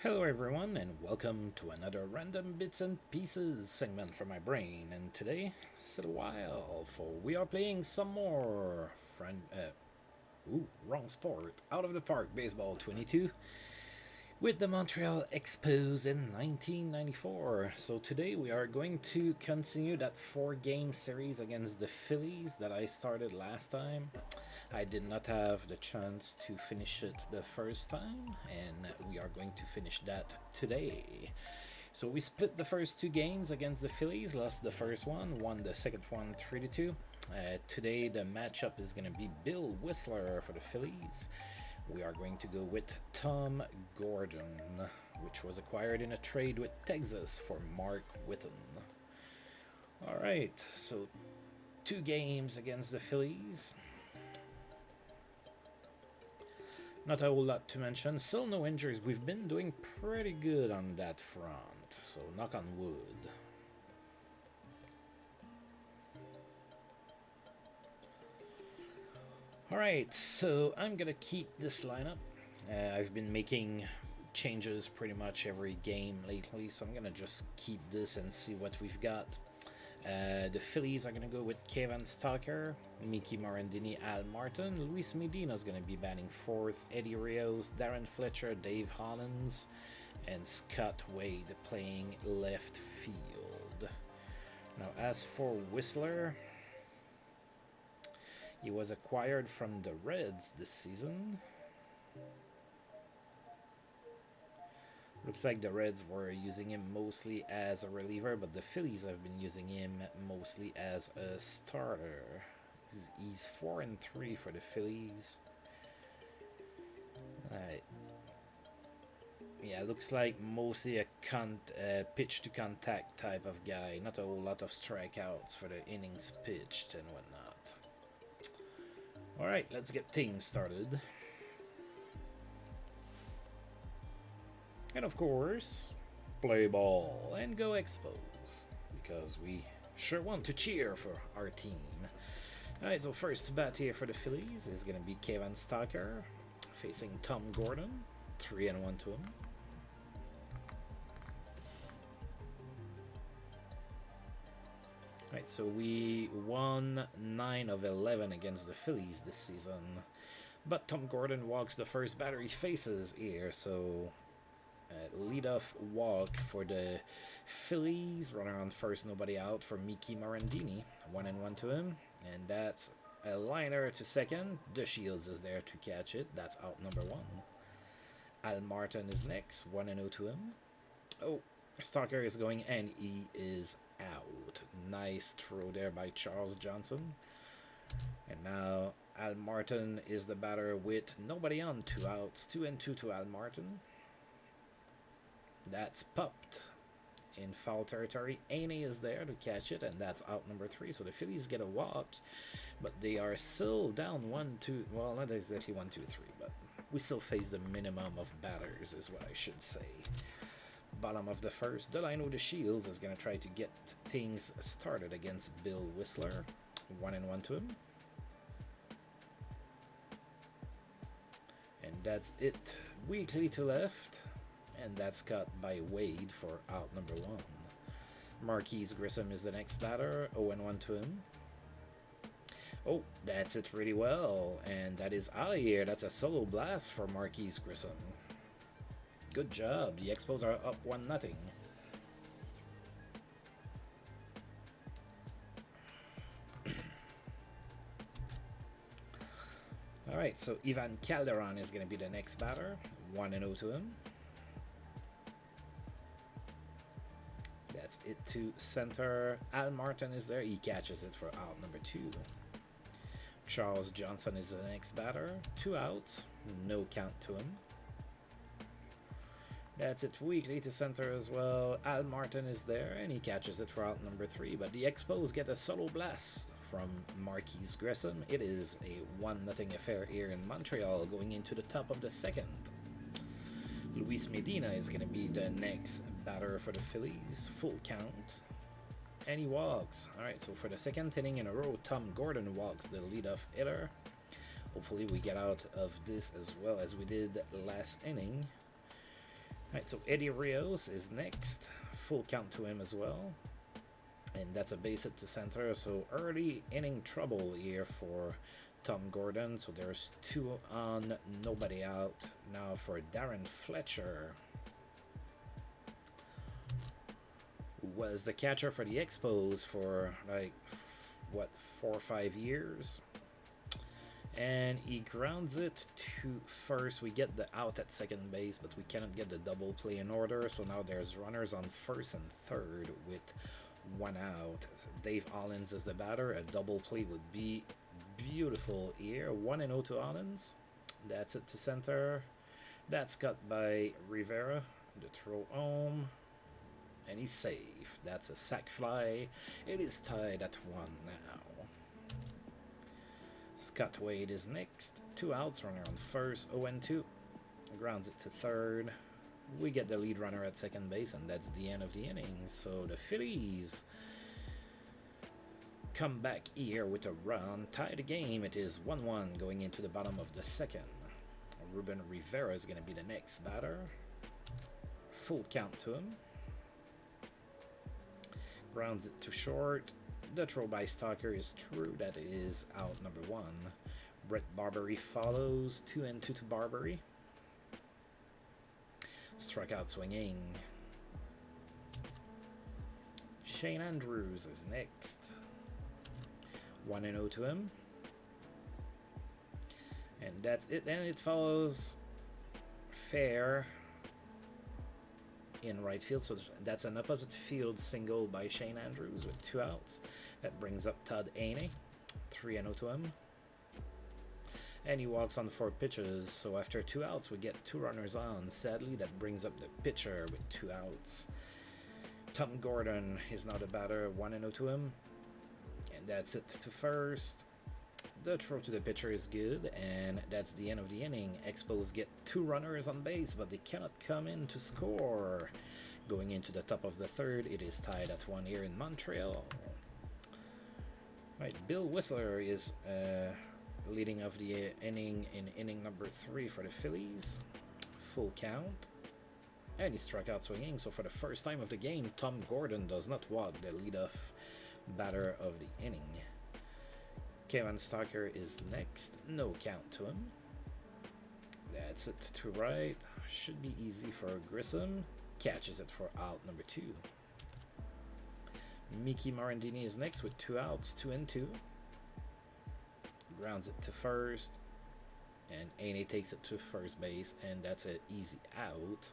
Hello everyone and welcome to another random bits and pieces segment from my brain, and today sit a while for we are playing some more wrong sport, out of the park baseball 22 with the Montreal Expos in 1994. So today we are going to continue that 4-game series against the Phillies that I started last time. I did not have the chance to finish it the first time, and we are going to finish that today. So we split the first 2 games against the Phillies, lost the first one, won the second one 3-2. Today the matchup is going to be Bill Whistler for the Phillies. We are going to go with Tom Gordon, which was acquired in a trade with Texas for Mark Whitten. Alright, so 2 games against the Phillies. Not a whole lot to mention. Still no injuries. We've been doing pretty good on that front, so knock on wood. Alright, so I'm gonna keep this lineup. I've been making changes pretty much every game lately, so I'm gonna just keep this and see what we've got. The Phillies are going to go with Kevin Stalker, Mickey Mourandini, Al Martin. Luis Medina is going to be batting 4th. Eddie Rios, Darren Fletcher, Dave Hollins, and Scott Wade playing left field. Now, as for Whistler, he was acquired from the Reds this season. Looks like the Reds were using him mostly as a reliever, but the Phillies have been using him mostly as a starter. He's 4-3 for the Phillies. Yeah, looks like mostly a pitch to contact type of guy. Not a whole lot of strikeouts for the innings pitched and whatnot. Alright, let's get things started. And of course, play ball and go Expos, because we sure want to cheer for our team. Alright, so first to bat here for the Phillies is going to be Kevin Stalker facing Tom Gordon. 3-1 to him. Alright, so we won 9 of 11 against the Phillies this season. But Tom Gordon walks the first batter he faces here, so leadoff walk for the Phillies. Runner on first, nobody out for Mickey Mourandini. 1-1 to him, and that's a liner to second. The Shields is there to catch it. That's out number 1. Al Martin is next. 1-0 to him. Oh, Stalker is going, and he is out. Nice throw there by Charles Johnson. And now Al Martin is the batter with nobody on. 2 outs. 2-2 to Al Martin. That's popped in foul territory. Aney is there to catch it, and that's out number 3. So the Phillies get a walk, but they are still down 1-2. Well, not exactly 1-2-3, but we still face the minimum of batters, is what I should say. Bottom of the first, Delino the Shields is going to try to get things started against Bill Whistler. 1-1 to him. And that's it. Weekly to left. And that's cut by Wade for out number 1. Marquis Grissom is the next batter. 0-1 to him. Oh, that's it really well. And that is out of here. That's a solo blast for Marquis Grissom. Good job. The Expos are up 1-0. Alright, so Ivan Calderon is going to be the next batter. 1-0 to him. That's it to center. Al Martin is there. He catches it for out number 2. Charles Johnson is the next batter. 2 outs. No count to him. That's it weekly to center as well. Al Martin is there, and he catches it for out number 3. But the Expos get a solo blast from Marquis Grissom. It is a 1-0 affair here in Montreal going into the top of the second. Luis Medina is going to be the next batter for the Phillies. Full count. And he walks. Alright, so for the second inning in a row, Tom Gordon walks the leadoff hitter. Hopefully we get out of this as well as we did last inning. Alright, so Eddie Rios is next. Full count to him as well. And that's a base hit to center, so early inning trouble here for Tom Gordon. So there's 2 on, nobody out now for Darren Fletcher, who was the catcher for the Expos for like, what, 4 or 5 years. And he grounds it to first. We get the out at second base, but we cannot get the double play in order. So now there's runners on first and third with 1 out. So Dave Hollins is the batter. A double play would be beautiful here. 1-0 to Hollins. That's it to center. That's cut by Rivera. The throw home. And he's safe. That's a sac fly. It is tied at 1 now. Scott Wade is next. 2 outs, runner on first, 0-2. Grounds it to third. We get the lead runner at second base, and that's the end of the inning. So the Phillies come back here with a run, tie the game. It is 1-1 going into the bottom of the second. Reuben Rivera is going to be the next batter. Full count to him. Grounds it to short. The throw by Stalker is true. That is out number 1. Brett Barbary follows. 2-2 to Barbary. Strikeout swinging. Shane Andrews is next. 1-0 to him. And that's it. And it follows fair in right field, so that's an opposite field single by Shane Andrews with 2 outs. That brings up Todd Haney, 3-0 to him. And he walks on 4 pitches, so after 2 outs we get 2 runners on. Sadly, that brings up the pitcher with 2 outs. Tom Gordon is now the batter, 1-0 to him. And that's it to first. The throw to the pitcher is good, and that's the end of the inning. Expos get 2 runners on base, but they cannot come in to score. Going into the top of the third, it is tied at 1 here in Montreal. Right, Bill Whistler is leading of the inning in inning number 3 for the Phillies. Full count. And he struck out swinging, so for the first time of the game, Tom Gordon does not walk the leadoff batter of the inning. Kevin Stalker is next. No count to him. That's it to right. Should be easy for Grissom. Catches it for out number 2. Mickey Mourandini is next with 2 outs, 2-2. Grounds it to first. And Haney takes it to first base, and that's an easy out.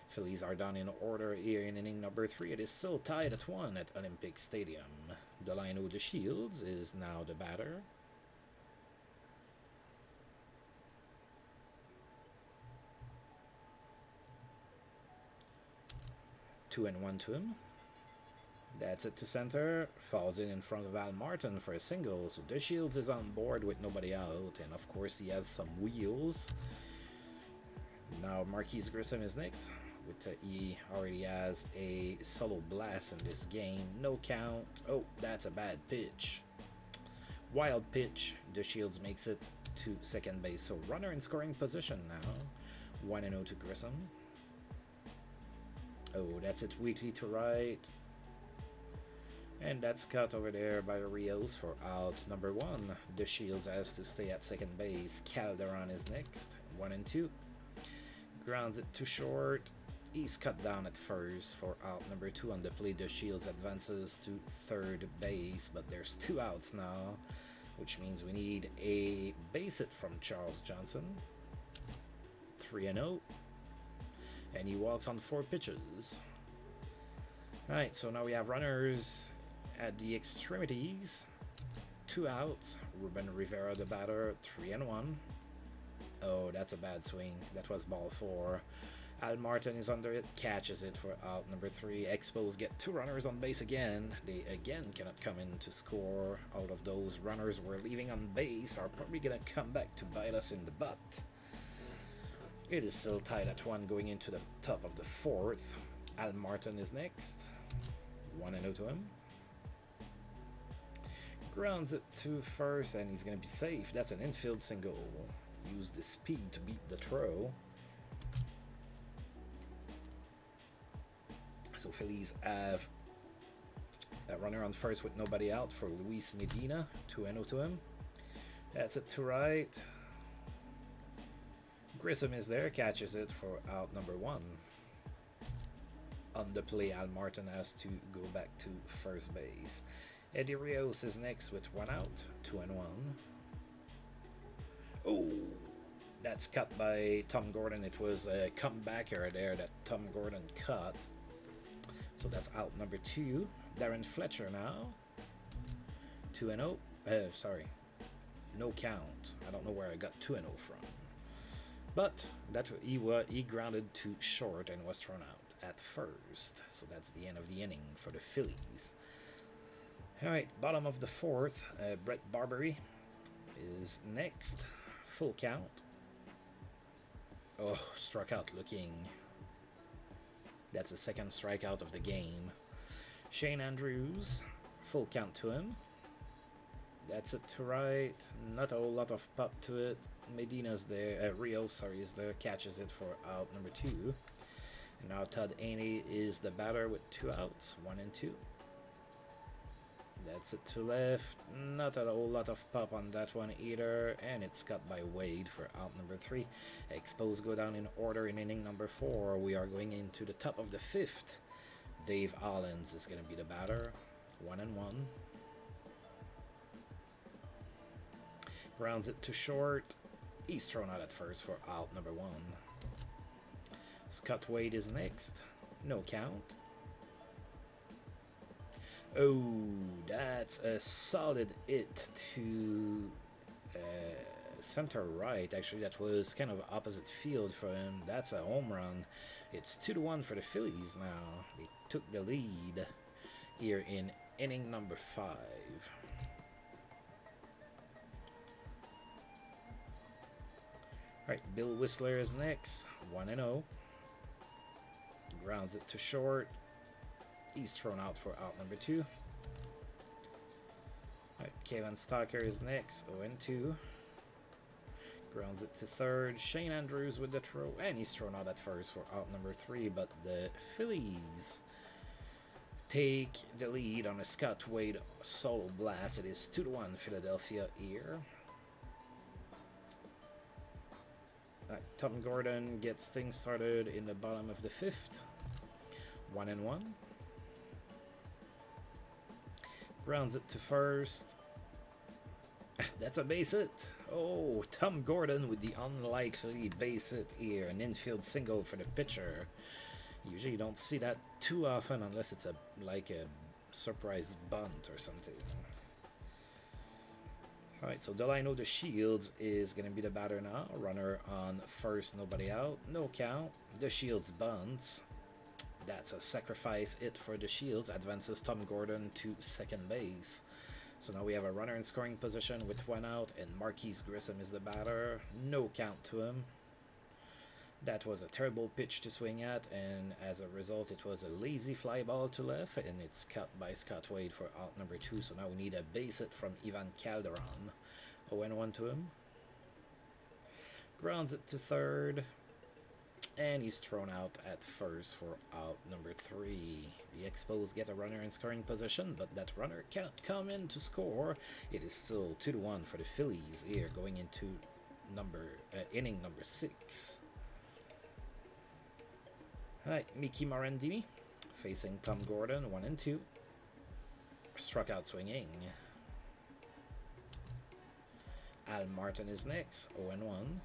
Phillies are down in order here in inning number 3. It is still tied at 1 at Olympic Stadium. Delino De Shields is now the batter. Two and 1 to him. That's it to center. Falls in front of Al Martin for a single. So De Shields is on board with nobody out. And of course he has some wheels. Now Marquis Grissom is next. He already has a solo blast in this game. No count. Oh, that's a bad pitch. Wild pitch. De Shields makes it to second base. So runner in scoring position now. 1-0 to Grissom. Oh, that's it weakly to right. And that's cut over there by Rios for out number 1. De Shields has to stay at second base. Calderon is next. 1-2. Grounds it to short. He's cut down at first for out number 2 on the play. De Shields advances to third base, but there's 2 outs now, which means we need a base hit from Charles Johnson. 3-0. And he walks on 4 pitches. Alright, so now we have runners at the extremities. 2 outs. Reuben Rivera the batter, 3-1. Oh, that's a bad swing. That was ball 4. Al Martin is under it, catches it for out number 3. Expos get 2 runners on base again. They again cannot come in to score. Out of those runners we're leaving on base are probably going to come back to bite us in the butt. It is still tied at 1 going into the top of the 4th. Al Martin is next. 1-0 to him. Grounds it to first, and he's going to be safe. That's an infield single. Use the speed to beat the throw. So Phillies have a runner on first with nobody out for Luis Medina, 2-0 to him. That's it to right. Grissom is there, catches it for out number 1. On the play, Al Martin has to go back to first base. Eddie Rios is next with 1 out, 2-1. Oh, that's cut by Tom Gordon. It was a comebacker there that Tom Gordon cut. So that's out number 2. Darren Fletcher now. 2-0. Sorry. No count. I don't know where I got 2-0 from. But he grounded to short and was thrown out at first. So that's the end of the inning for the Phillies. Alright, bottom of the 4th. Brett Barbery is next. Full count. Oh, struck out looking. That's the second strikeout of the game. Shane Andrews, full count to him. That's it to right. Not a whole lot of pop to it. Medina's there. Rios, is there. Catches it for out number 2. And now Todd Haney is the batter with 2 outs, 1 and 2. That's it to left. Not a whole lot of pop on that one either. And it's cut by Wade for out number 3. Expos go down in order in inning number 4. We are going into the top of the 5th. Dave Allens is going to be the batter. 1 and 1. Grounds it to short. He's thrown out at first for out number 1. Scott Wade is next. No count. Oh, that's a solid hit to center right. Actually, that was kind of opposite field for him. That's a home run. It's 2-1 for the Phillies now. They took the lead here in inning number 5. Alright, Bill Whistler is next. 1-0. Grounds it to short. He's thrown out for out number 2. Alright, Kevin Stalker is next. 0-2. Grounds it to third. Shane Andrews with the throw. And he's thrown out at first for out number 3. But the Phillies take the lead on a Scott Wade solo blast. It is 2-1 Philadelphia here. Tom Gordon gets things started in the bottom of the 5th. 1 and 1. Grounds it to first. That's a base hit. Oh, Tom Gordon with the unlikely base hit here. An infield single for the pitcher. Usually you don't see that too often unless it's like a surprise bunt or something. Alright, so Delino the Shields is going to be the batter now. Runner on first, nobody out. No count. The Shields bunts. That's a sacrifice hit for the Shields. Advances Tom Gordon to second base. So now we have a runner in scoring position with 1 out, and Marquis Grissom is the batter. No count to him. That was a terrible pitch to swing at, and as a result, it was a lazy fly ball to left, and it's cut by Scott Wade for out number 2. So now we need a base hit from Ivan Calderon. 0-1 to him. Grounds it to third, and he's thrown out at first for out number 3. The Expos get a runner in scoring position, but that runner cannot come in to score. It is still 2-1 for the Phillies here, going into inning number 6. Alright, Mickey Mourandini facing Tom Gordon, 1 and 2. Struck out swinging. Al Martin is next, 0 and 1.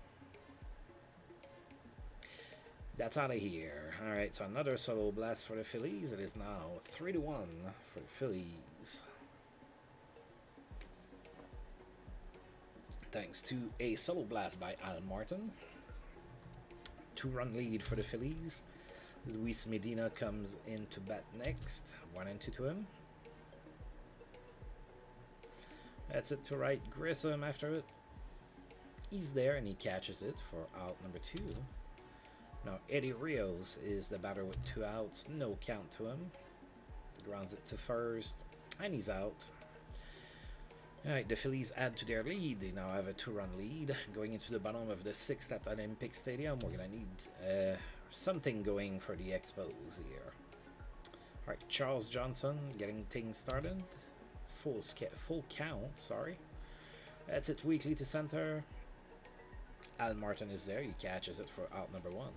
That's out of here. Alright, so another solo blast for the Phillies. It is now 3-1 for the Phillies. Thanks to a solo blast by Al Martin. 2-run lead for the Phillies. Luis Medina comes in to bat next. 1 and 2 to him. That's it to right. Grissom after it. He's there and he catches it for out number 2. Now Eddie Rios is the batter with 2 outs. No count to him. Grounds it to first. And he's out. Alright, the Phillies add to their lead. They now have a 2-run lead. Going into the bottom of the 6th at Olympic Stadium. We're going to need something going for the Expos here. Alright, Charles Johnson getting things started. Full count, sorry. That's it weakly to center. Al Martin is there, he catches it for out number 1.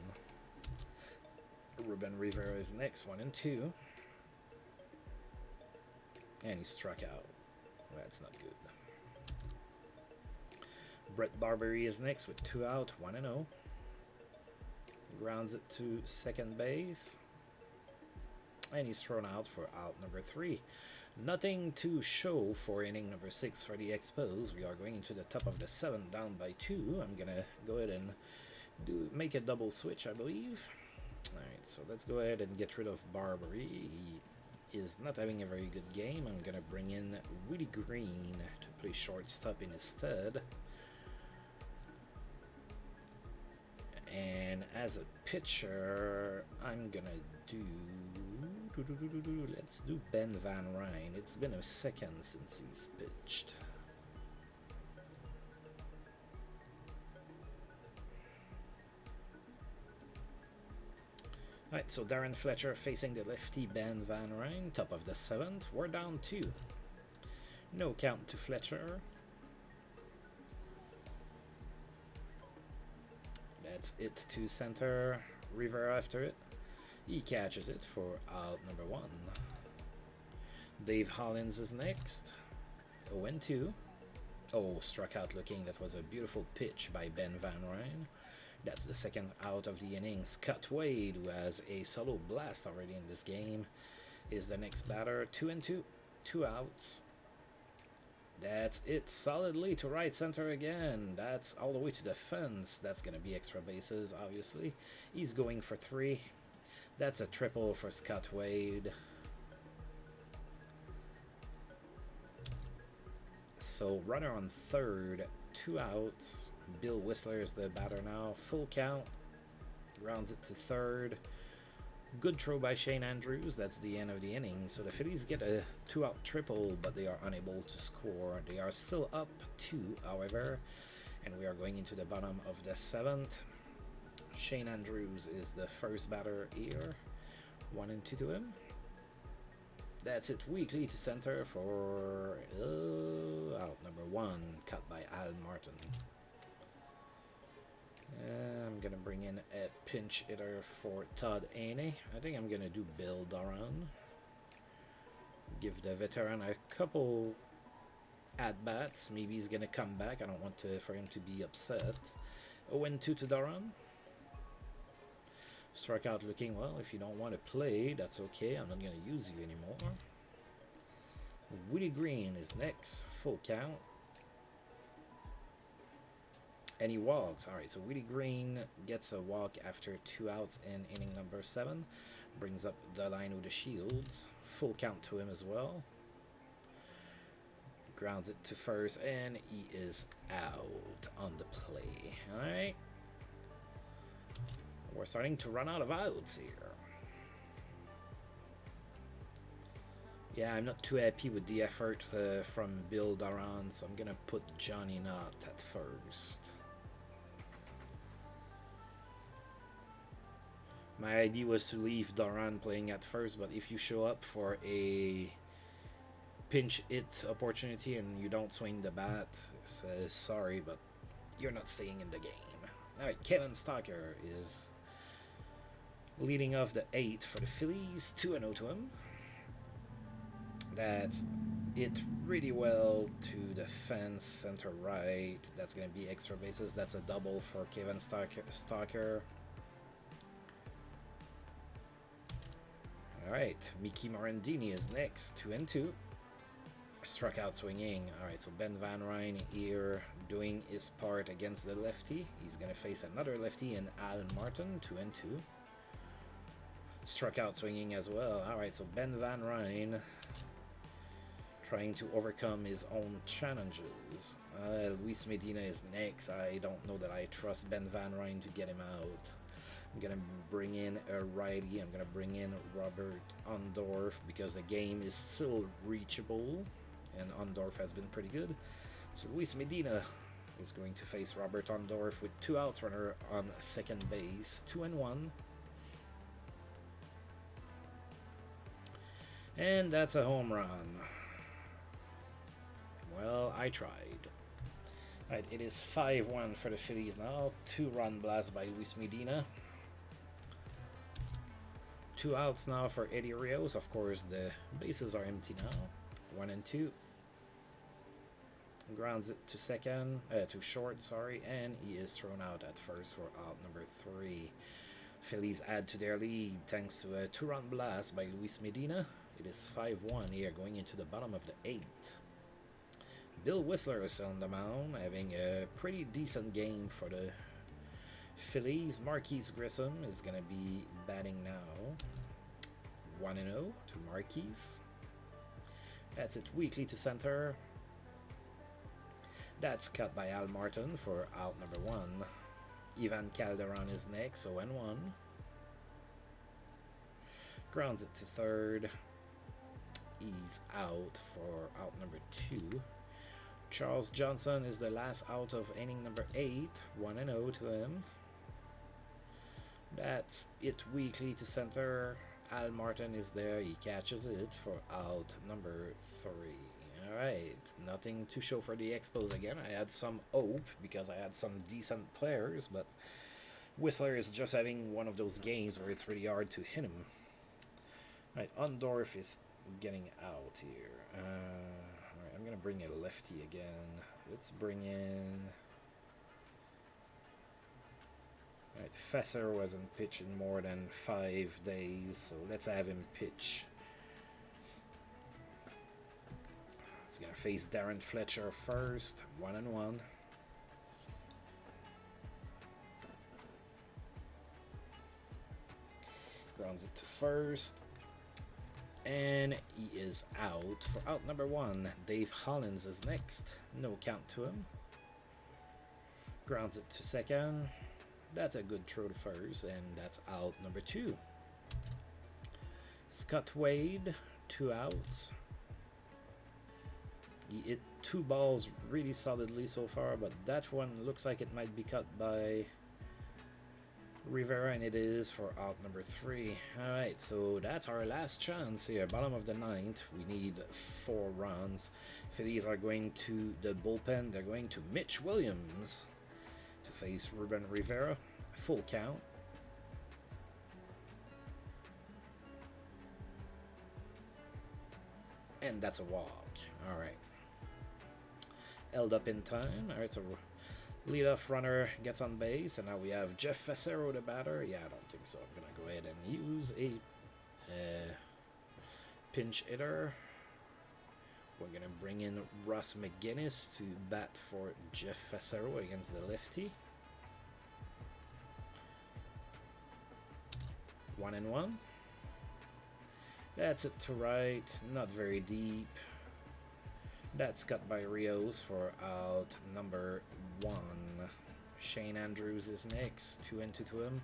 Reuben Rivera is next, 1 and 2. And he struck out. That's not good. Brett Barbary is next with 2 out, 1 and 0. Grounds it to second base. And he's thrown out for out number 3. Nothing to show for inning number 6 for the Expos. We are going into the top of the 7th, down by 2. I'm gonna go ahead and make a double switch, I believe. Alright, so let's go ahead and get rid of Barbary. He is not having a very good game. I'm gonna bring in Willie Green to play shortstop in his stead. And as a pitcher, I'm gonna do... Let's do Ben Van Ryn. It's been a second since he's pitched. Alright, so Darren Fletcher facing the lefty Ben Van Ryn, top of the 7th. We're down 2. No count to Fletcher. That's it to center. Rivera after it. He catches it for out number 1. Dave Hollins is next. 0-2. Oh, struck out looking. That was a beautiful pitch by Ben Van Ryn. That's the second out of the inning. Scott Wade, who has a solo blast already in this game, is the next batter. 2-2. 2 outs. That's it. Solidly to right center again. That's all the way to the fence. That's going to be extra bases, obviously. He's going for 3. That's a triple for Scott Wade. So runner on third, 2 outs. Bill Whistler is the batter now. Full count. Grounds it to third. Good throw by Shane Andrews. That's the end of the inning. So the Phillies get a 2-out triple, but they are unable to score. They are still up 2, however. And we are going into the bottom of the 7th. Shane Andrews is the first batter here. 1-2 to him. That's it weakly to center for out number 1, cut by Al Martin. I'm gonna bring in a pinch hitter for Todd Haney. I think I'm gonna do Bill Darren. Give the veteran a couple at-bats. Maybe he's gonna come back. I don't want for him to be upset. 0-2 to Darren. Struck out looking. Well, if you don't want to play, that's okay. I'm not going to use you anymore. Willie Green is next. Full count. And he walks. Alright, so Willie Green gets a walk after 2 outs in inning number 7. Brings up Delino the Shields. Full count to him as well. Grounds it to first, and he is out on the play. Alright. We're starting to run out of outs here. Yeah, I'm not too happy with the effort from Bill Darren, so I'm going to put Johnny Knott at first. My idea was to leave Darren playing at first, but if you show up for a pinch hit opportunity and you don't swing the bat, sorry, but you're not staying in the game. Alright, Kevin Stalker is leading off the 8th for the Phillies. 2-0 to him. That's it really well to the fence, center right. That's going to be extra bases. That's a double for Kevin Stalker. Alright, Mickey Mourandini is next. 2-2. Struck out swinging. Alright, so Ben Van Ryn here doing his part against the lefty. He's going to face another lefty in Al Martin. 2-2. Struck out swinging as well. Alright, so Ben Van Ryn trying to overcome his own challenges. Luis Medina is next. I don't know that I trust Ben Van Ryn to get him out. I'm going to bring in a righty. I'm going to bring in Robert Ondorf because the game is still reachable. And Ondorf has been pretty good. So Luis Medina is going to face Robert Ondorf with 2 outs, runner on second base. 2-1. And that's a home run. Well, I tried. Right, it is 5-1 for the Phillies now. 2-run blast by Luis Medina. 2 outs now for Eddie Rios. Of course, the bases are empty now. 1 and 2. Grounds it to short, sorry, and he is thrown out at first for out number 3. Phillies add to their lead thanks to a 2-run blast by Luis Medina. It is 5-1 here going into the bottom of the 8th. Bill Whistler is on the mound, having a pretty decent game for the Phillies. Marquis Grissom is going to be batting now. 1-0 to Marquis. That's it weakly to center. That's cut by Al Martin for out number 1. Ivan Calderon is next, 0-1. Grounds it to third. He's out for out number 2. Charles Johnson is the last out of inning number 8. 1-0 to him. That's it weakly to center. Al Martin is there. He catches it for out number 3. Alright, nothing to show for the Expos again. I had some hope because I had some decent players, but Whistler is just having one of those games where it's really hard to hit him. Right, Ondorf is getting out here. Alright, I'm going to bring a lefty again. Let's bring in... Right, Fesser wasn't pitching more than 5 days, so let's have him pitch. He's going to face Darren Fletcher first, 1-1. Grounds it to first. And he is out for out number 1. Dave Hollins is next. No count to him. Grounds it to second. That's a good throw to first, and that's out number 2. Scott Wade, 2 outs. He hit 2 balls really solidly so far, but that one looks like it might be cut by Rivera, and it is for out number 3. Alright, so that's our last chance here. Bottom of the 9th. We need 4 runs. Phillies are going to the bullpen. They're going to Mitch Williams to face Reuben Rivera. Full count. And that's a walk. Alright. Held up in time. Alright, so leadoff runner gets on base, and now we have Jeff Facero, the batter. Yeah, I don't think so. I'm going to go ahead and use a pinch hitter. We're going to bring in Russ McGinnis to bat for Jeff Facero against the lefty. 1-1. That's it to right. Not very deep. That's cut by Rios for out number 1. Shane Andrews is next. 2-2 to him.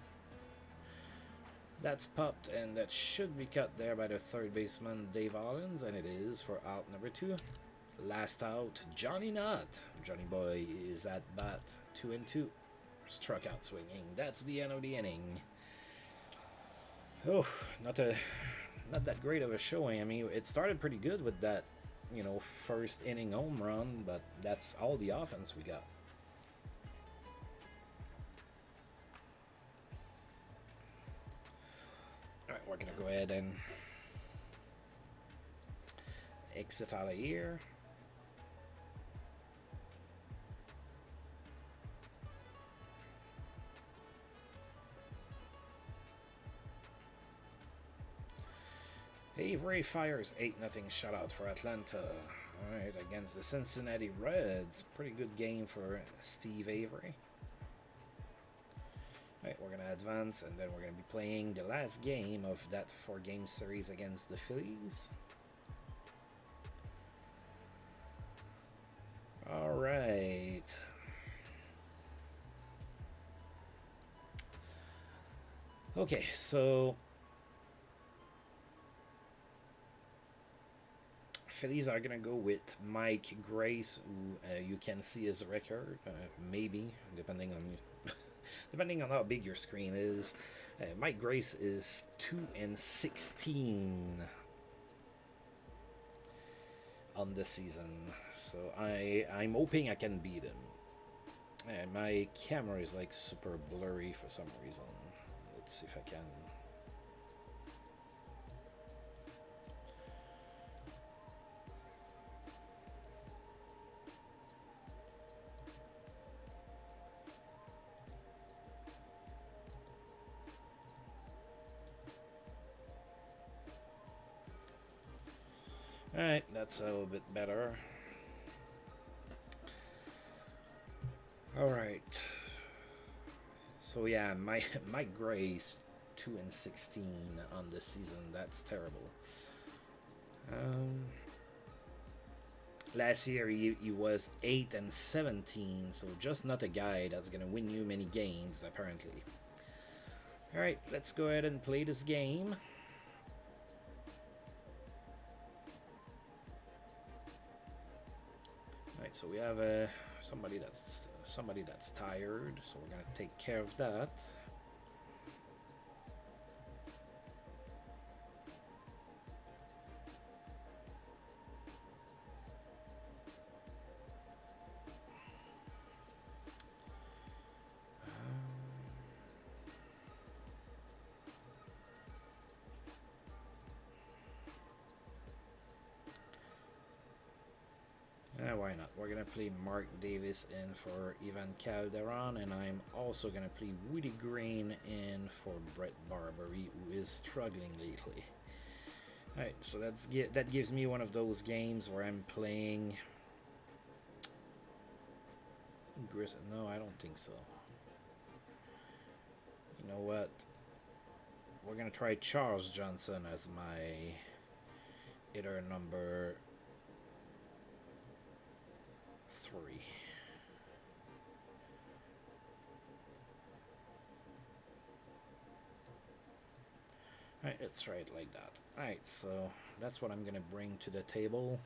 That's popped, and that should be cut there by the third baseman, Dave Hollins, and it is for out number 2. Last out, Johnny Knott. Johnny Boy is at bat. 2-2. Struck out swinging. That's the end of the inning. Oh, not that great of a showing. I mean, it started pretty good with that, first inning home run, but that's all the offense we got. Alright, we're going to go ahead and exit out of here. Avery fires 8-0 shutout for Atlanta. Alright, against the Cincinnati Reds. Pretty good game for Steve Avery. Alright, we're going to advance, and then we're going to be playing the last game of that 4-game series against the Phillies. Alright. Okay, so Phillies are going to go with Mike Grace, who you can see his record, maybe, depending on how big your screen is. Mike Grace is 2-16 on the season. So I'm hoping I can beat him. My camera is like super blurry for some reason. Let's see if I can. Alright, that's a little bit better. Alright. So yeah, Mike Gray's 2-16 on this season. That's terrible. Last year he was 8-17, so just not a guy that's gonna win you many games apparently. Alright, let's go ahead and play this game. Alright, so we have somebody that's tired, so we're gonna take care of that. Why not? We're gonna play Mark Davis in for Ivan Calderon, and I'm also gonna play Woody Green in for Brett Barbary, who is struggling lately. Alright, so that gives me one of those games where I'm playing Grissom. No, I don't think so. You know what? We're gonna try Charles Johnson as my hitter number 3. Alright, let's try it like that. Alright, so that's what I'm gonna bring to the table.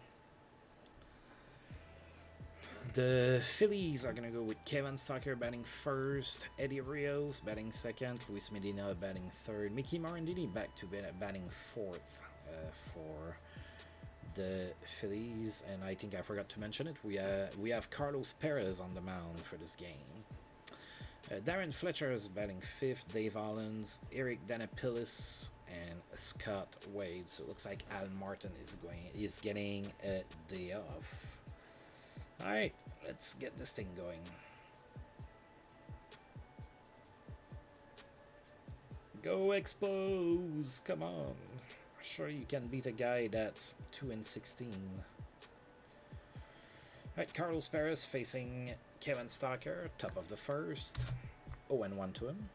The Phillies are gonna go with Kevin Stocker batting first, Eddie Rios batting second, Luis Medina batting third, Mickey Mourandini back to batting fourth for the Phillies, and I think I forgot to mention it. We have Carlos Perez on the mound for this game. Darren Fletcher is batting fifth, Dave Hollins, Eric Danapillis, and Scott Wade. So it looks like Al Martin is getting a day off. All right, let's get this thing going. Go Expos! Come on. Sure you can beat a guy that's 2-16. Alright, Carlos Perez facing Kevin Stocker, top of the first. 0-1 to him.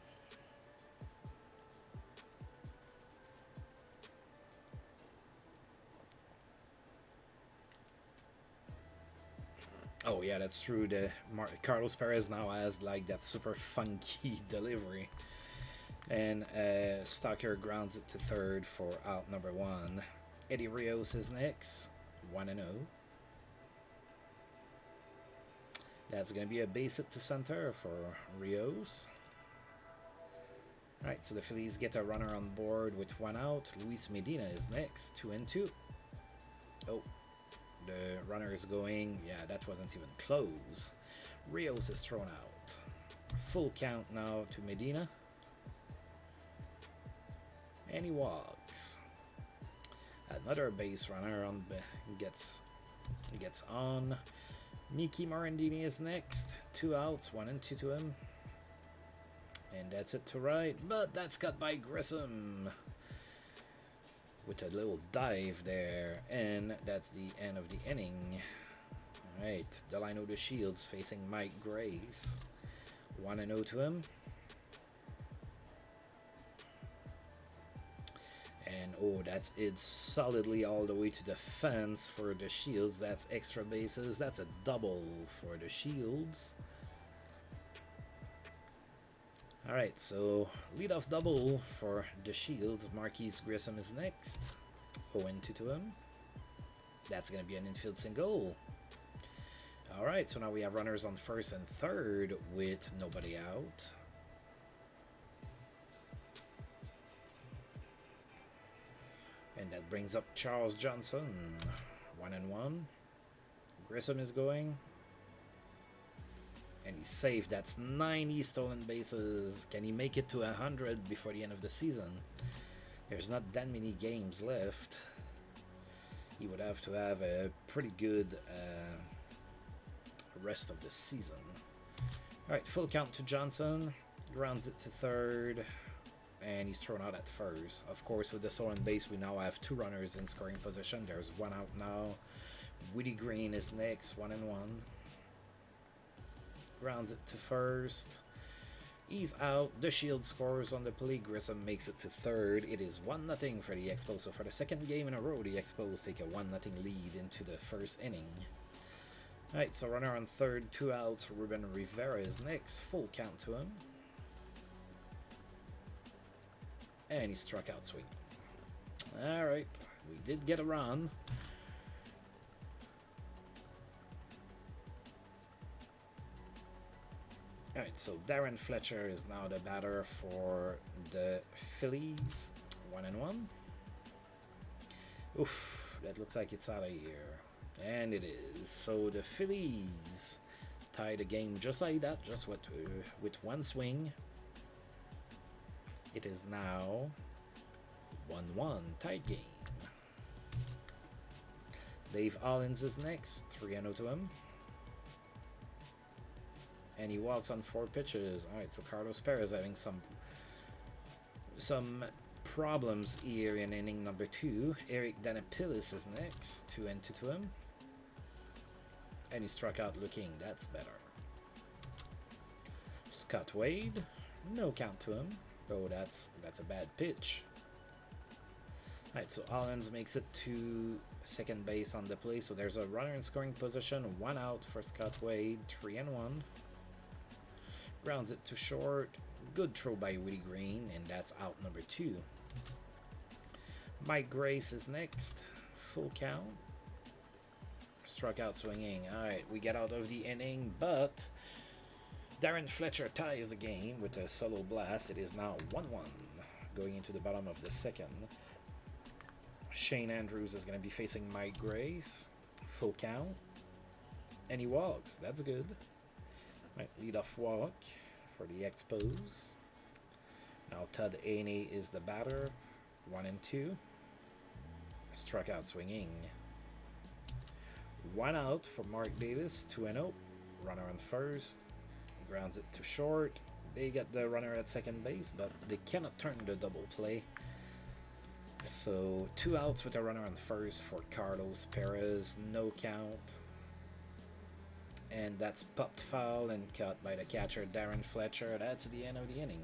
Oh yeah, that's true. Carlos Perez now has like that super funky delivery. And Stocker grounds it to third for out number 1. Eddie Rios is next, 1-0. That's going to be a base hit to center for Rios. Alright, so the Phillies get a runner on board with 1 out. Luis Medina is next, 2-2. Oh, the runner is going. Yeah, that wasn't even close. Rios is thrown out. Full count now to Medina. And he walks. Another base runner gets on. Mickey Mourandini is next. 2 outs, 1-2 to him. And that's it to right. But that's cut by Grissom with a little dive there. And that's the end of the inning. Alright, Delino the Shields facing Mike Grace. 1-0 to him. And oh, that's it solidly all the way to the fence for the Shields. That's extra bases. That's a double for the Shields. Alright, so leadoff double for the Shields. Marquis Grissom is next. 0-2 to him. That's going to be an infield single. Alright, so now we have runners on first and third with nobody out. And that brings up Charles Johnson. 1-1. Grissom is going. And he's safe. That's 90 stolen bases. Can he make it to 100 before the end of the season? There's not that many games left. He would have to have a pretty good rest of the season. Alright, full count to Johnson. Grounds it to third. And he's thrown out at first. Of course, with the stolen base, we now have 2 runners in scoring position. There's 1 out now. Woody Green is next, 1-1. Grounds it to first. He's out. The Shield scores on the play. Grissom makes it to third. It is 1-0 for the Expos. So for the second game in a row, the Expos take a 1-0 lead into the first inning. Alright, so runner on third, 2 outs. Reuben Rivera is next. Full count to him. And he struck out swinging. Alright, we did get a run. Alright, so Darren Fletcher is now the batter for the Phillies. 1-1. Oof, that looks like it's out of here. And it is. So the Phillies tie the game just like that, just with 1 swing. It is now 1-1, tied game. Dave Hollins is next, 3-0 to him. And he walks on 4 pitches. Alright, so Carlos Perez having some problems here in inning number 2. Eric Danapillis is next, 2-2 to him. And he struck out looking, that's better. Scott Wade, no count to him. Oh, that's a bad pitch. Alright, so Hollins makes it to second base on the play. So there's a runner in scoring position, 1 out for Scott Wade, 3-1. Grounds it to short. Good throw by Woody Green, and that's out number 2. Mike Grace is next. Full count. Struck out swinging. Alright, we get out of the inning, but Darren Fletcher ties the game with a solo blast. It is now 1-1 going into the bottom of the second. Shane Andrews is going to be facing Mike Grace. Full count. And he walks. That's good. Right, leadoff walk for the Expos. Now Todd Haney is the batter. 1-2. Struck out swinging. 1 out for Mark Davis. 2-0. Runner on first. Grounds it to short. They get the runner at second base, but they cannot turn the double play. So 2 outs with a runner on first for Carlos Perez. No count. And that's popped foul and caught by the catcher Darren Fletcher. That's the end of the inning.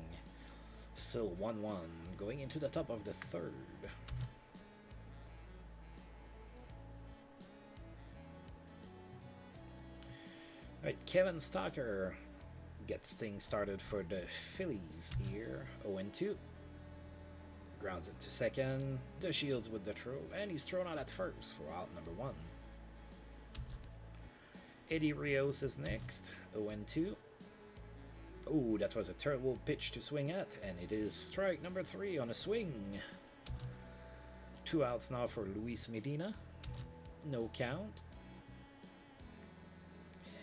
Still 1-1 going into the top of the third. Alright, Kevin Stalker gets things started for the Phillies here. 0-2. Grounds it to second. The Shields with the throw. And he's thrown out at first for out number 1. Eddie Rios is next. 0-2. Oh, that was a terrible pitch to swing at. And it is strike number 3 on a swing. 2 outs now for Luis Medina. No count.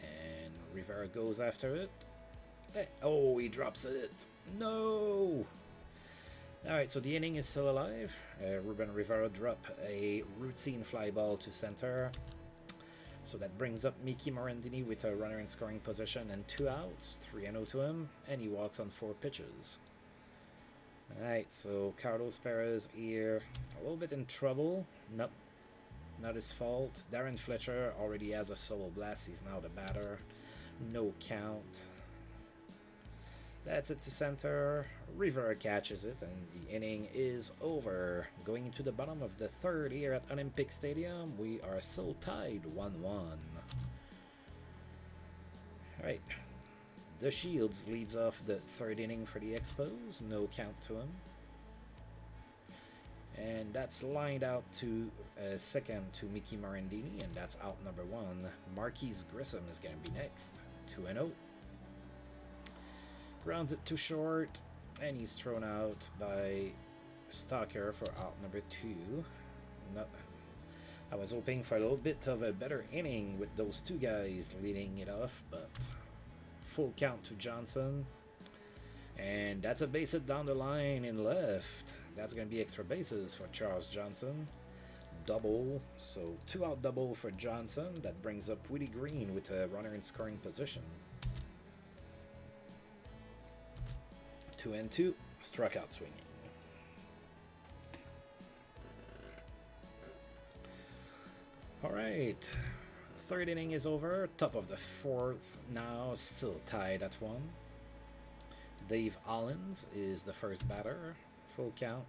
And Rivera goes after it. Oh, he drops it. No! Alright, so the inning is still alive. Reuben Rivera dropped a routine fly ball to center. So that brings up Mickey Mourandini with a runner in scoring position and 2 outs. 3-0 to him. And he walks on 4 pitches. Alright, so Carlos Perez here a little bit in trouble. Not his fault. Darren Fletcher already has a solo blast. He's now the batter. No count. That's it to center. Rivera catches it, and the inning is over. Going into the bottom of the third here at Olympic Stadium, we are still tied 1-1. Alright. The Shields leads off the third inning for the Expos. No count to him. And that's lined out to second to Mickey Mourandini, and that's out number 1. Marquis Grissom is going to be next. 2-0. Grounds it too short, and he's thrown out by Stalker for out number 2. I was hoping for a little bit of a better inning with those two guys leading it off, but full count to Johnson. And that's a base hit down the line in left. That's going to be extra bases for Charles Johnson. Double, so 2-out double for Johnson. That brings up Woody Green with a runner in scoring position. 2-2, struck out swinging. All right, third inning is over. Top of the fourth now, still tied at 1. Dave Hollins is the first batter. Full count.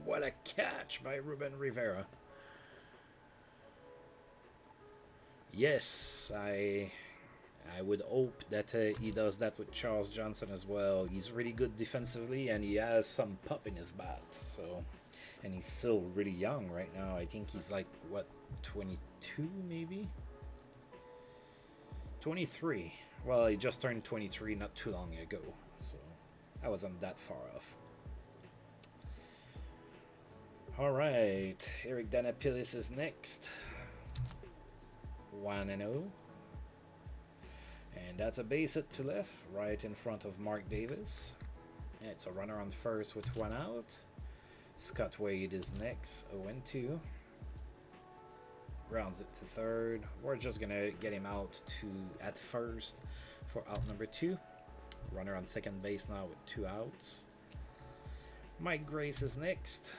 What a catch by Reuben Rivera. Yes, I would hope that he does that with Charles Johnson as well. He's really good defensively, and he has some pop in his bat. So, and he's still really young right now. I think he's like, what, 22 maybe? 23. Well, he just turned 23 not too long ago, so I wasn't that far off. All right, Eric Danapillis is next. 1-0. And that's a base hit to left, right in front of Mark Davis. Yeah, it's a runner on first with 1 out. Scott Wade is next, 0-2. Grounds it to third. We're just gonna get him out at first for out number 2. Runner on second base now with 2 outs. Mike Grace is next.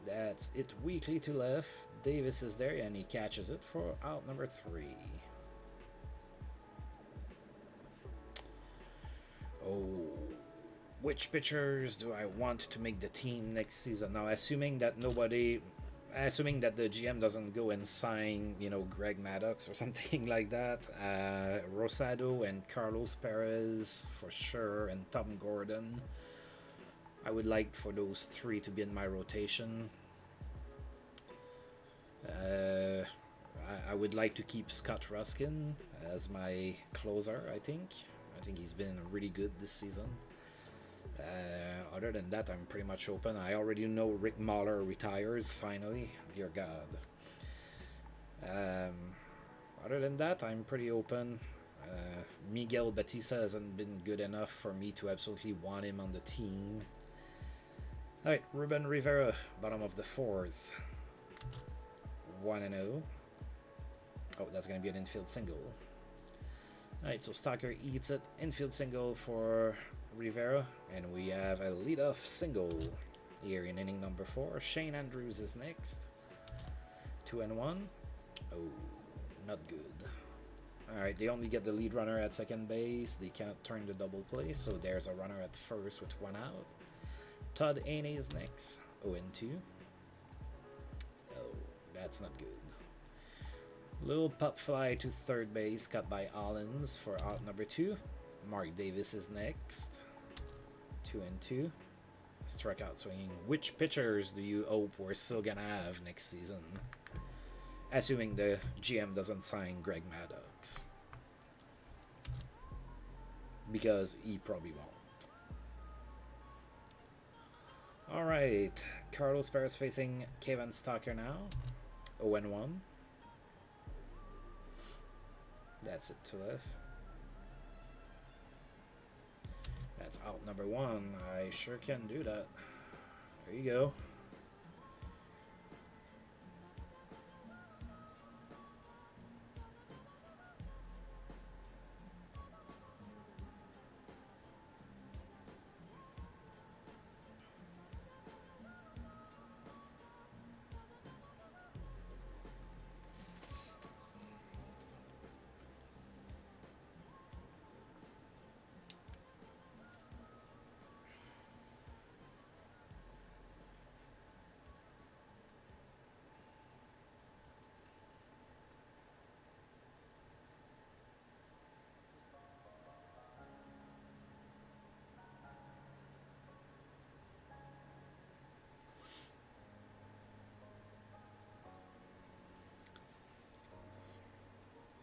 That's it weakly to left. Davis is there and he catches it for out number 3. Oh, which pitchers do I want to make the team next season? Now, assuming that the GM doesn't go and sign, Greg Maddox or something like that. Rosado and Carlos Perez for sure, and Tom Gordon. I would like for those 3 to be in my rotation. I would like to keep Scott Ruskin as my closer, I think. I think he's been really good this season. Other than that, I'm pretty much open. I already know Rick Mahler retires, finally. Dear God. Other than that, I'm pretty open. Miguel Batista hasn't been good enough for me to absolutely want him on the team. Alright, Reuben Rivera, bottom of the 4th. 1-0. Oh, that's going to be an infield single. Alright, so Stalker eats it. Infield single for Rivera. And we have a leadoff single here in inning number 4. Shane Andrews is next. 2-1. Oh, not good. Alright, they only get the lead runner at second base. They cannot turn the double play, so there's a runner at first with 1 out. Todd Haney is next. 0-2. Oh, that's not good. Little pop fly to third base, cut by Hollins for out number 2. Mark Davis is next. 2-2. Strikeout swinging. Which pitchers do you hope we're still gonna have next season? Assuming the GM doesn't sign Greg Maddox. Because he probably won't. Alright. Carlos Perez facing Kevin Stalker now. 0-1. That's it to left. That's out number 1. I sure can do that. There you go.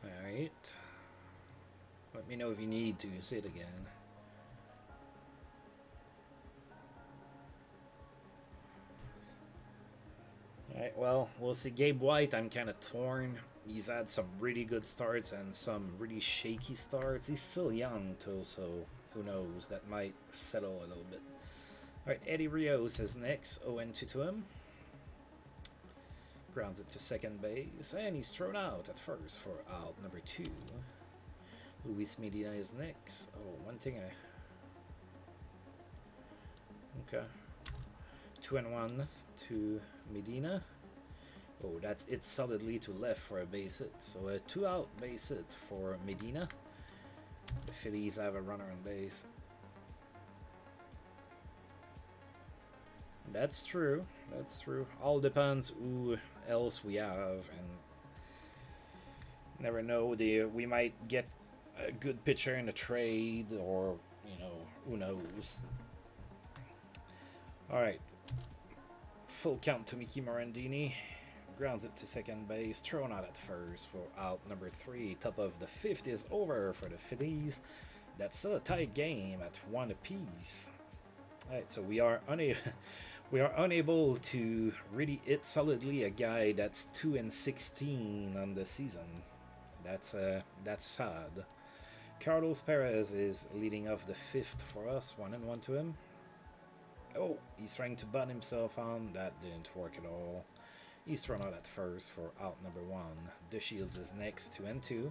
Alright. Let me know if you need to say it again. Alright, well, we'll see. Gabe White, I'm kind of torn. He's had some really good starts and some really shaky starts. He's still young, too, so who knows? That might settle a little bit. Alright, Eddie Rios is next. 0-2 to him. Grounds it to second base, and he's thrown out at first for out number 2. Luis Medina is next. Oh, one thing Okay. 2-1 to Medina. Oh, that's it solidly to left for a base hit. So a 2-out base hit for Medina. The Phillies have a runner on base. That's true. That's true. All depends who else we have, and never know. We might get a good pitcher in a trade, or who knows. All right. Full count to Mickey Mourandini. Grounds it to second base. Thrown out at first for out number 3. Top of the 5th is over for the Phillies. That's still a tight game at 1 apiece. All right, so we are unable to really hit solidly a guy that's 2-16 on the season. That's sad. Carlos Perez is leading off the 5th for us. 1-1 to him. Oh, he's trying to butt himself on. That didn't work at all. He's thrown out at first for out number 1. The Shields is next. 2-2.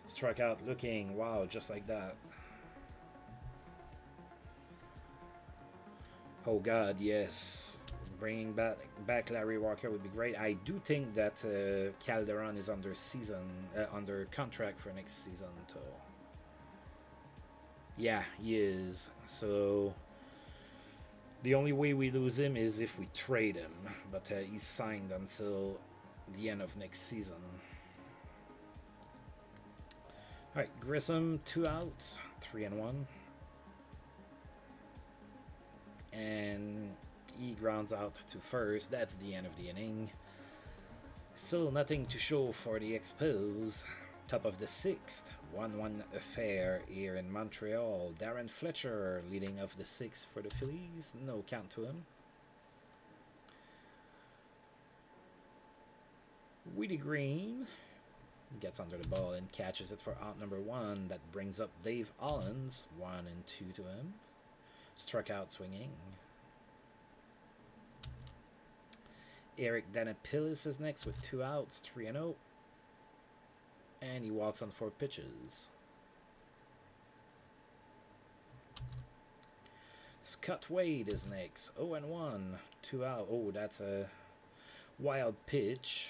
Struck out looking. Wow, just like that. Oh God, yes. Bringing back Larry Walker would be great. I do think that Calderon is under contract for next season. So yeah, he is. So the only way we lose him is if we trade him. But he's signed until the end of next season. All right, Grissom, 2 outs, 3-1. And he grounds out to first. That's the end of the inning. Still nothing to show for the Expos. Top of the 6th. 1-1 affair here in Montreal. Darren Fletcher leading off the 6th for the Phillies. No count to him. Willie Green gets under the ball and catches it for out number 1. That brings up Dave Hollins. 1-2 to him. Struck out swinging. Eric Danapillis is next with 2 outs, 3-0. And he walks on 4 pitches. Scott Wade is next. 0-1. 2 out. Oh, that's a wild pitch.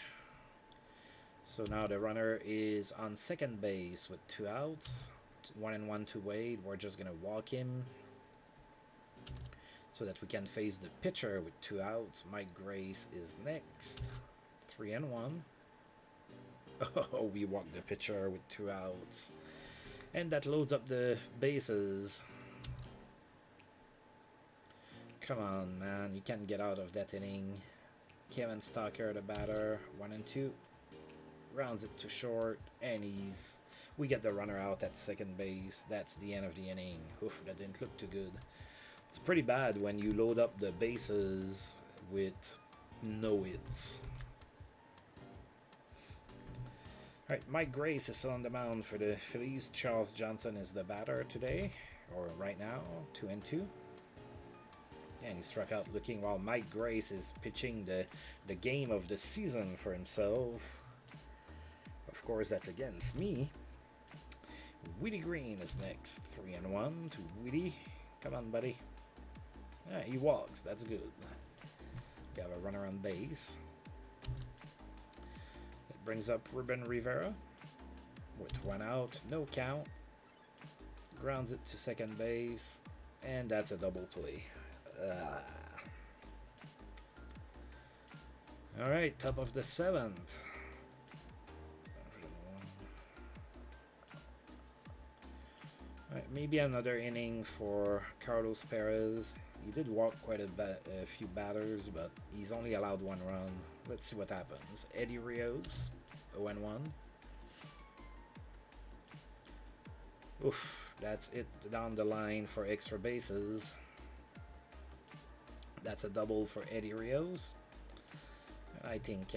So now the runner is on second base with 2 outs. 1-1 to Wade. We're just going to walk him so that we can face the pitcher with 2 outs. Mike Grace is next. 3-1. Oh, we walk the pitcher with 2 outs. And that loads up the bases. Come on, man. You can't get out of that inning. Kevin Stalker, the batter. 1-2. Rounds it to short. And we get the runner out at second base. That's the end of the inning. Oof, that didn't look too good. It's pretty bad when you load up the bases with no hits. Alright, Mike Grace is still on the mound for the Phillies. Charles Johnson is the batter today, or right now, 2-2. And he struck out looking while Mike Grace is pitching the game of the season for himself. Of course, that's against me. Willie Green is next. 3-1 to Willie. Come on, buddy. Yeah, he walks. That's good. We have a runner on base. It brings up Reuben Rivera with 1 out. No count. Grounds it to second base. And that's a double play. All right, top of the 7th. All right, maybe another inning for Carlos Perez. He did walk quite a few batters, but he's only allowed 1 run. Let's see what happens. Eddie Rios, 0-1. Oof, that's it down the line for extra bases. That's a double for Eddie Rios. I think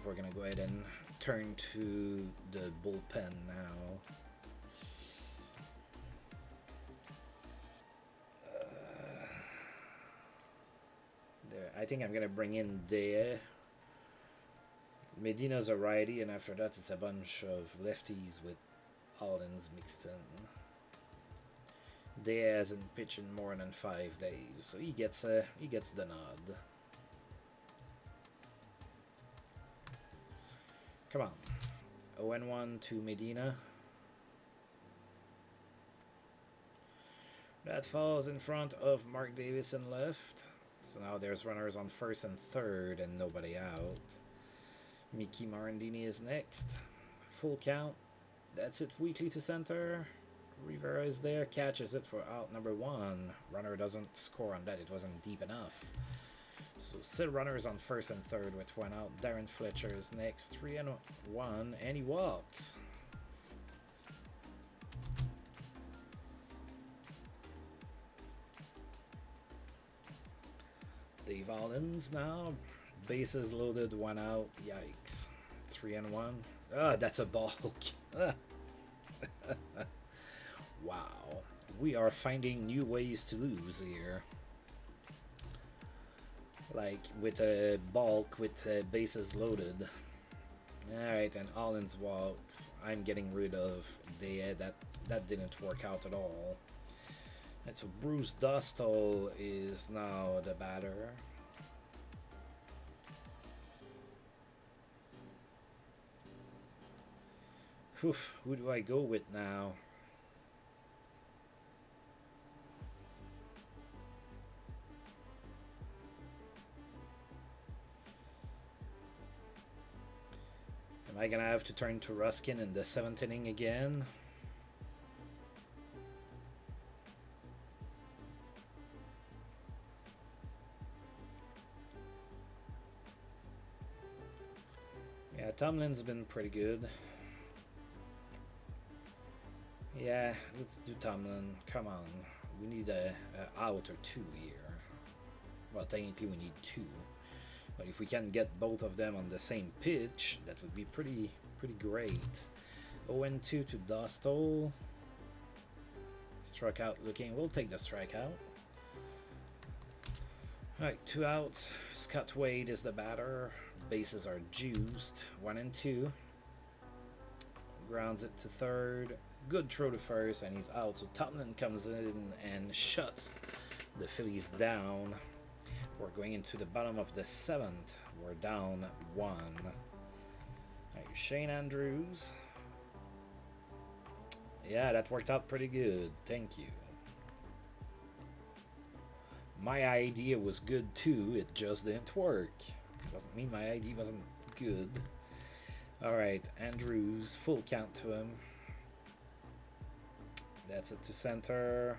we're gonna go ahead and turn to the bullpen now. There, I think I'm gonna bring in Dea. Medina's a righty, and after that it's a bunch of lefties with Allens mixed in. Dea hasn't pitched in more than 5 days, so he gets the nod. Come on. 0-1 to Medina. That falls in front of Mark Davis in left. So now there's runners on first and third and nobody out. Mickey Mourandini is next. Full count. That's it. Weekly to center. Rivera is there. Catches it for out number 1. Runner doesn't score on that. It wasn't deep enough. So still runners on first and third with 1 out. Darren Fletcher is next. 3-1 and he walks. Dave Allens now. Bases loaded, 1 out. Yikes. 3-1. Ah, that's a balk. Wow. We are finding new ways to lose here. Like with a balk with bases loaded. Alright, and Allens walks. I'm getting rid of Dea. That didn't work out at all. And so Bruce Dostal is now the batter. Oof, who do I go with now? Am I gonna have to turn to Ruskin in the 7th inning again? Yeah, Tomlin's been pretty good. Yeah, let's do Tomlin. Come on. We need a out or 2 here. Well, technically we need 2. But if we can get both of them on the same pitch, that would be pretty great. 0-2 to Dostal. Struck out looking. We'll take the strikeout. Alright, 2 outs. Scott Wade is the batter. Bases are juiced. 1-2. Grounds it to third. Good throw to first, and he's out. So Tomlin comes in and shuts the Phillies down. We're going into the bottom of the 7th. We're down 1. Right, Shane Andrews. Yeah, that worked out pretty good. Thank you. My idea was good too. It just didn't work. Doesn't mean my idea wasn't good. Alright, Andrews. Full count to him. That's it to center.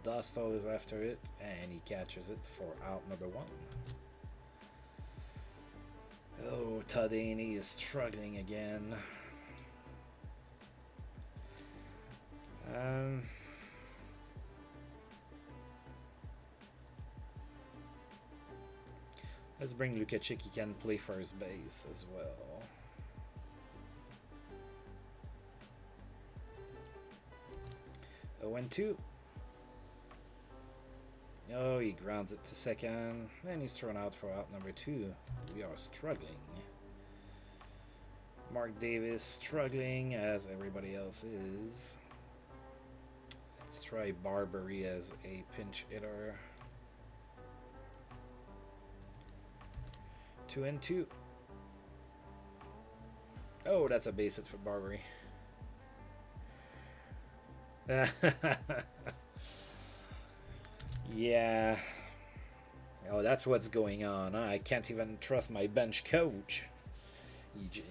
Dostal is after it, and he catches it for out number 1. Oh, Tadini is struggling again. Let's bring Lukacic. He can play first base as well. Oh, 1-2. Oh, he grounds it to second, and he's thrown out for out number 2. We are struggling. Mark Davis struggling, as everybody else is. Let's try Barbary as a pinch hitter. 2-2. Oh, that's a base hit for Barbary. Yeah. Oh, that's what's going on. Huh? I can't even trust my bench coach.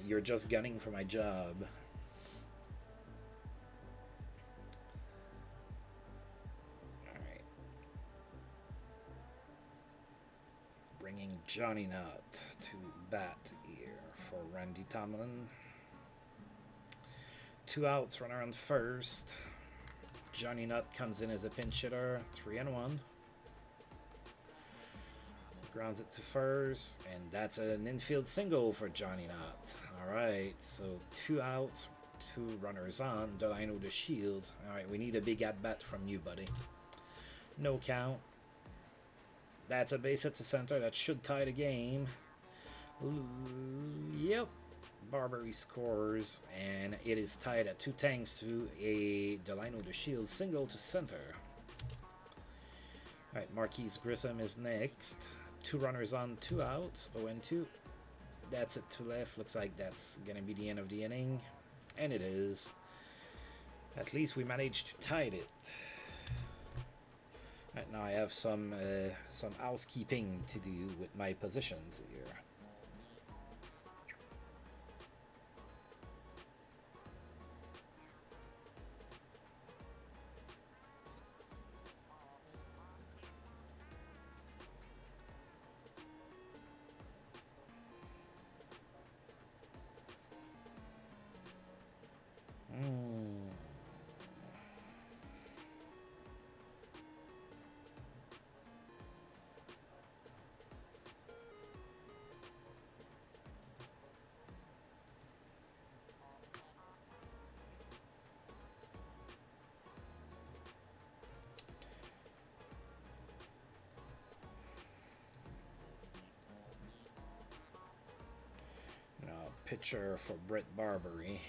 You're just gunning for my job. Alright. Bringing Johnny Nutt to bat here for Randy Tomlin. 2 outs, runner on first. Johnny Nutt comes in as a pinch hitter. 3-1. Grounds it to first, and that's an infield single for Johnny Knott. Alright, so 2 outs, 2 runners on. Delano the shield. Alright, we need a big at-bat from you, buddy. No count. That's a base hit to center. That should tie the game. Yep. Barbary scores, and it is tied at 2 thanks to a Delano the shield single to center. Alright, Marquis Grissom is next. 2 runners on, 2 outs, 0-2. That's it to left. Looks like that's gonna be the end of the inning, and it is. At least we managed to tie it. Right now I have some housekeeping to do with my positions here. Pitcher for Brett Barbary.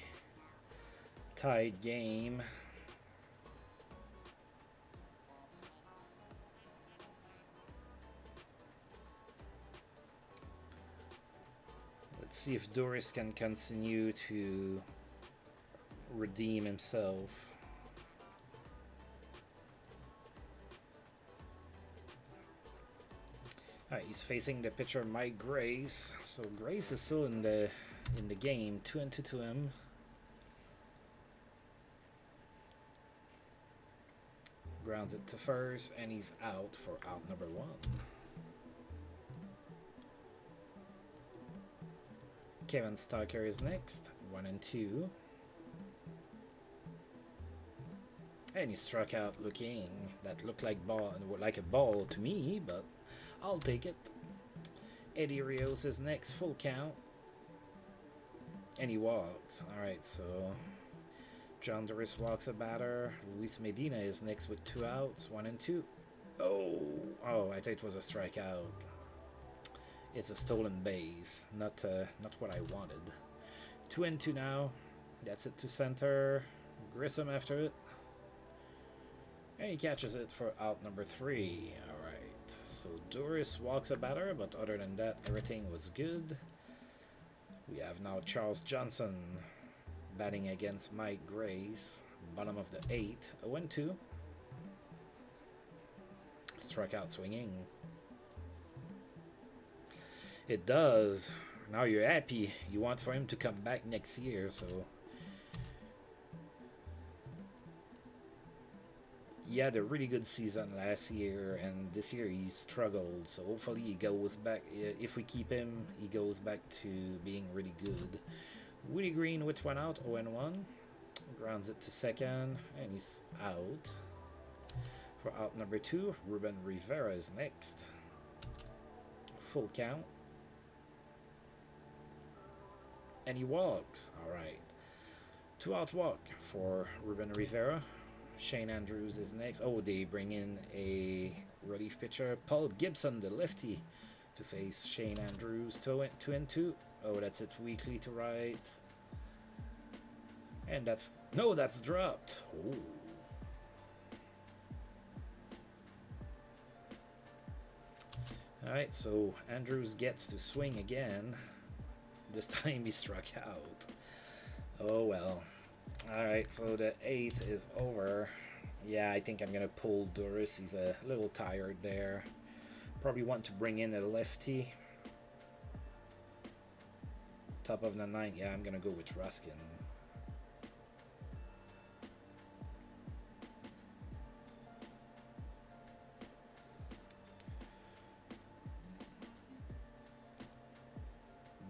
Tied game. Let's see if Doris can continue to redeem himself. Alright, he's facing the pitcher Mike Grace. So Grace is still in the game. 2-2 to him. Grounds it to first, and he's out for out number 1. Kevin Stocker is next. 1-2. And he struck out looking. That looked like a ball to me, but I'll take it. Eddie Rios is next. Full count. And he walks. Alright, so John Doris walks a batter. Luis Medina is next with 2 outs. 1-2. Oh, I thought it was a strikeout. It's a stolen base. Not what I wanted. 2-2 now. That's it to center. Grissom after it. And he catches it for out number 3. Alright. So Doris walks a batter, but other than that, everything was good. We have now Charles Johnson batting against Mike Grace. Bottom of the 8th. 0-2. Struck out swinging. It does. Now you're happy. You want for him to come back next year, so he had a really good season last year, and this year he struggled. So hopefully he goes back. If we keep him, he goes back to being really good. Willie Green with 1 out, 0-1. Grounds it to second, and he's out. For out number 2, Reuben Rivera is next. Full count. And he walks. Alright. 2 out walk for Reuben Rivera. Shane Andrews is next. Oh, they bring in a relief pitcher, Paul Gibson, the lefty, to face Shane Andrews. 2-2. Oh, that's it. Weekly to right. And that's dropped. Oh. Alright, so Andrews gets to swing again. This time he struck out. Oh well. Alright, so the 8th is over. Yeah, I think I'm going to pull Doris. He's a little tired there. Probably want to bring in a lefty. Top of the 9th, yeah, I'm going to go with Ruskin.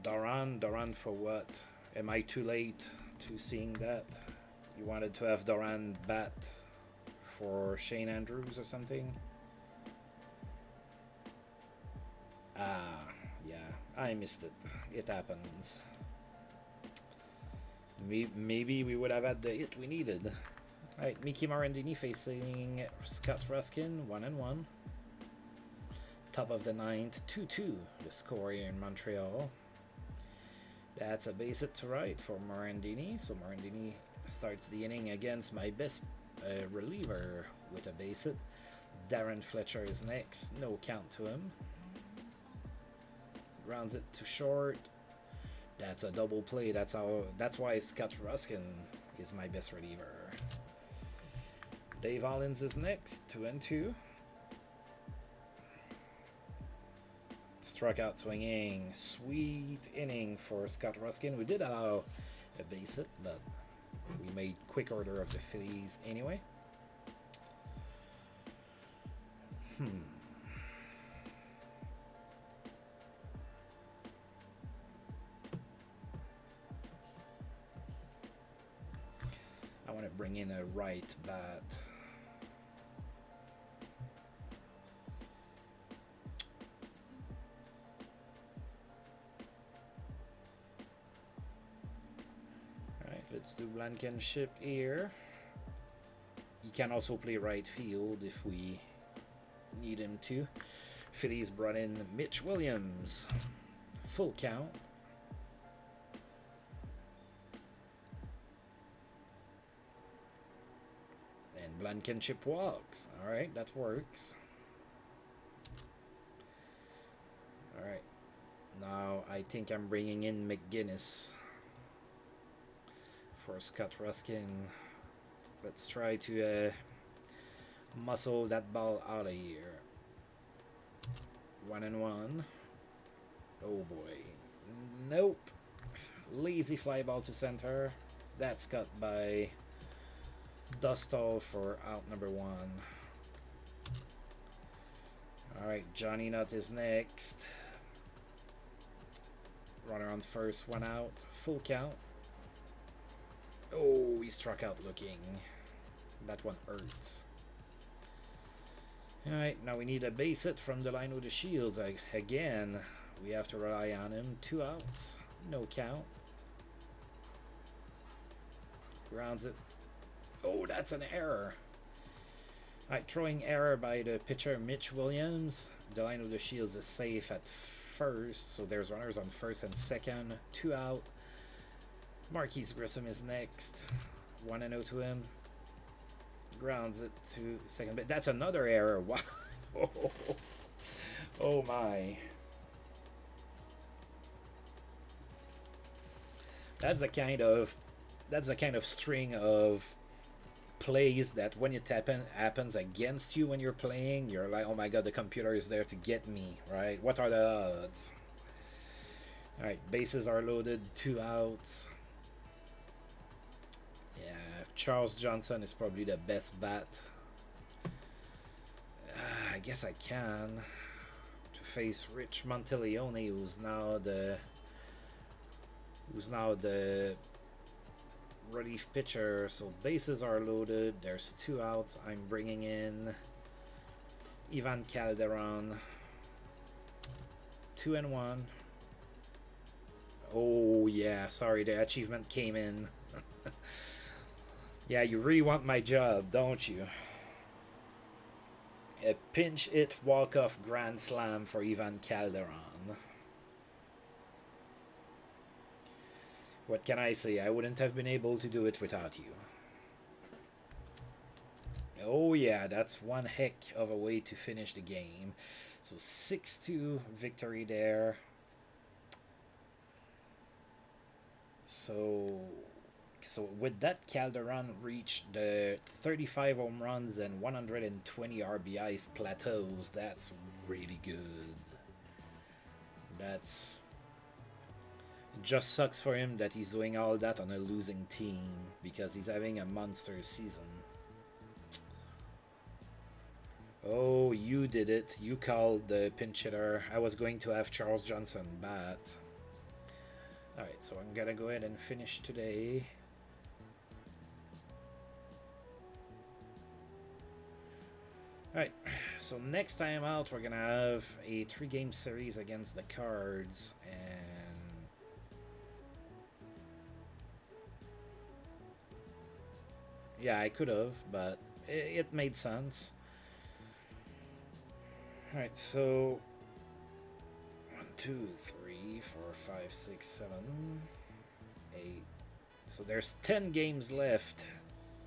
Darren for what? Am I too late to seeing that? You wanted to have Darren bat for Shane Andrews or something? Ah, yeah, I missed it. It happens. Maybe we would have had the hit we needed. Alright, Mickey Mourandini facing Scott Ruskin, 1-1. Top of the ninth, 2-2, the score here in Montreal. That's a base hit to right for Mourandini. So Mourandini starts the inning against my best reliever with a base hit. Darren Fletcher is next, no count to him. Grounds it to short. That's a double play. That's why Scott Ruskin is my best reliever. Dave Hollins is next, 2-2. Struck out swinging. Sweet inning for Scott Ruskin. We did allow a base hit, but we made quick order of the Phillies anyway. I want to bring in a right bat. Alright, let's do Blankenship here. He can also play right field if we need him to. Phillies brought in Mitch Williams. Full count. Blankenship walks. Alright, that works. Alright. Now I think I'm bringing in McGinnis for Scott Ruskin. Let's try to muscle that ball out of here. 1-1. Oh boy. Nope. Lazy fly ball to center. That's cut by Dustall for out number 1. Alright, Johnny Nutt is next. Runner on first, 1 out. Full count. Oh, he struck out looking. That one hurts. Alright, now we need a base hit from the line with the Shields. Again, we have to rely on him. 2 outs. No count. Grounds it. Oh, that's an error. Alright, throwing error by the pitcher Mitch Williams. The line of the Shields is safe at first, so there's runners on first and second. 2 out. Marquis Grissom is next. 1-0 to him. Grounds it to second base. That's another error. Wow. Oh my. That's the kind of string of plays that when it happens against you when you're playing, you're like, oh my god, the computer is there to get me, right? What are the odds? Alright, bases are loaded, 2 outs. Yeah, Charles Johnson is probably the best bat. I guess I can. To face Rich Monteleone, who's now the relief pitcher. So bases are loaded. There's 2 outs. I'm bringing in Ivan Calderon. 2-1. Oh yeah, sorry, the achievement came in. Yeah, you really want my job, don't you? A pinch hit walk-off grand slam for Ivan Calderon. What can I say? I wouldn't have been able to do it without you. Oh yeah, that's one heck of a way to finish the game. So 6-2 victory there. So with that, Calderon reached the 35 home runs and 120 RBIs plateaus. That's really good. That's... It just sucks for him that he's doing all that on a losing team because he's having a monster season. Oh, you did it. You called the pinch hitter. I was going to have Charles Johnson bat. Alright, so I'm gonna go ahead and finish today. Alright, so next time out, we're gonna have a 3-game series against the Cards, and yeah, I could have, but it made sense. Alright, so 1, 2, 3, 4, 5, 6, 7, 8. So there's 10 games left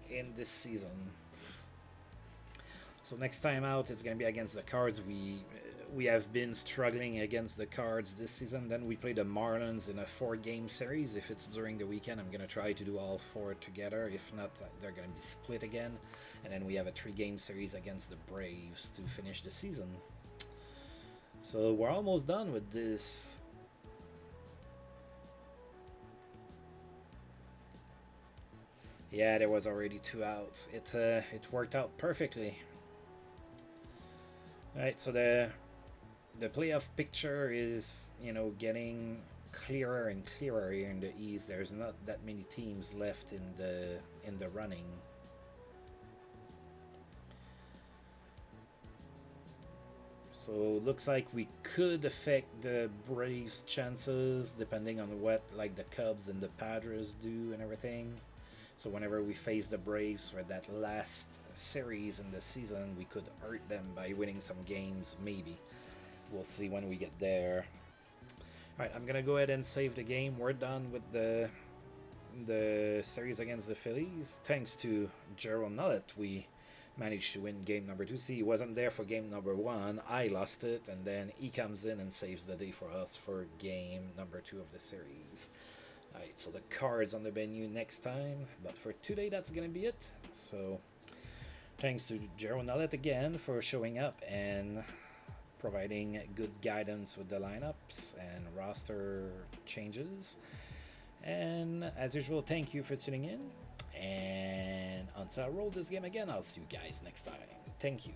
in this season. So next time out, it's going to be against the Cards. We have been struggling against the Cards this season. Then we play the Marlins in a 4-game series. If it's during the weekend, I'm going to try to do all 4 together. If not, they're going to be split again. And then we have a 3-game series against the Braves to finish the season. So we're almost done with this. Yeah, there was already 2 outs. It worked out perfectly. Alright, so the playoff picture is, getting clearer and clearer here in the East. There's not that many teams left in the running. So looks like we could affect the Braves' chances depending on what like the Cubs and the Padres do and everything. So whenever we face the Braves for that last series in the season, we could hurt them by winning some games, maybe. We'll see when we get there. Alright, I'm gonna go ahead and save the game. We're done with the series against the Phillies. Thanks to Jerome Nullet, we managed to win game number 2. See, he wasn't there for game number 1. I lost it, and then he comes in and saves the day for us for game number 2 of the series. Alright, so the Cards on the menu next time. But for today, that's gonna be it. So thanks to Jerome Nullet again for showing up and providing good guidance with the lineups and roster changes. And as usual, thank you for tuning in. And until I roll this game again, I'll see you guys next time. Thank you.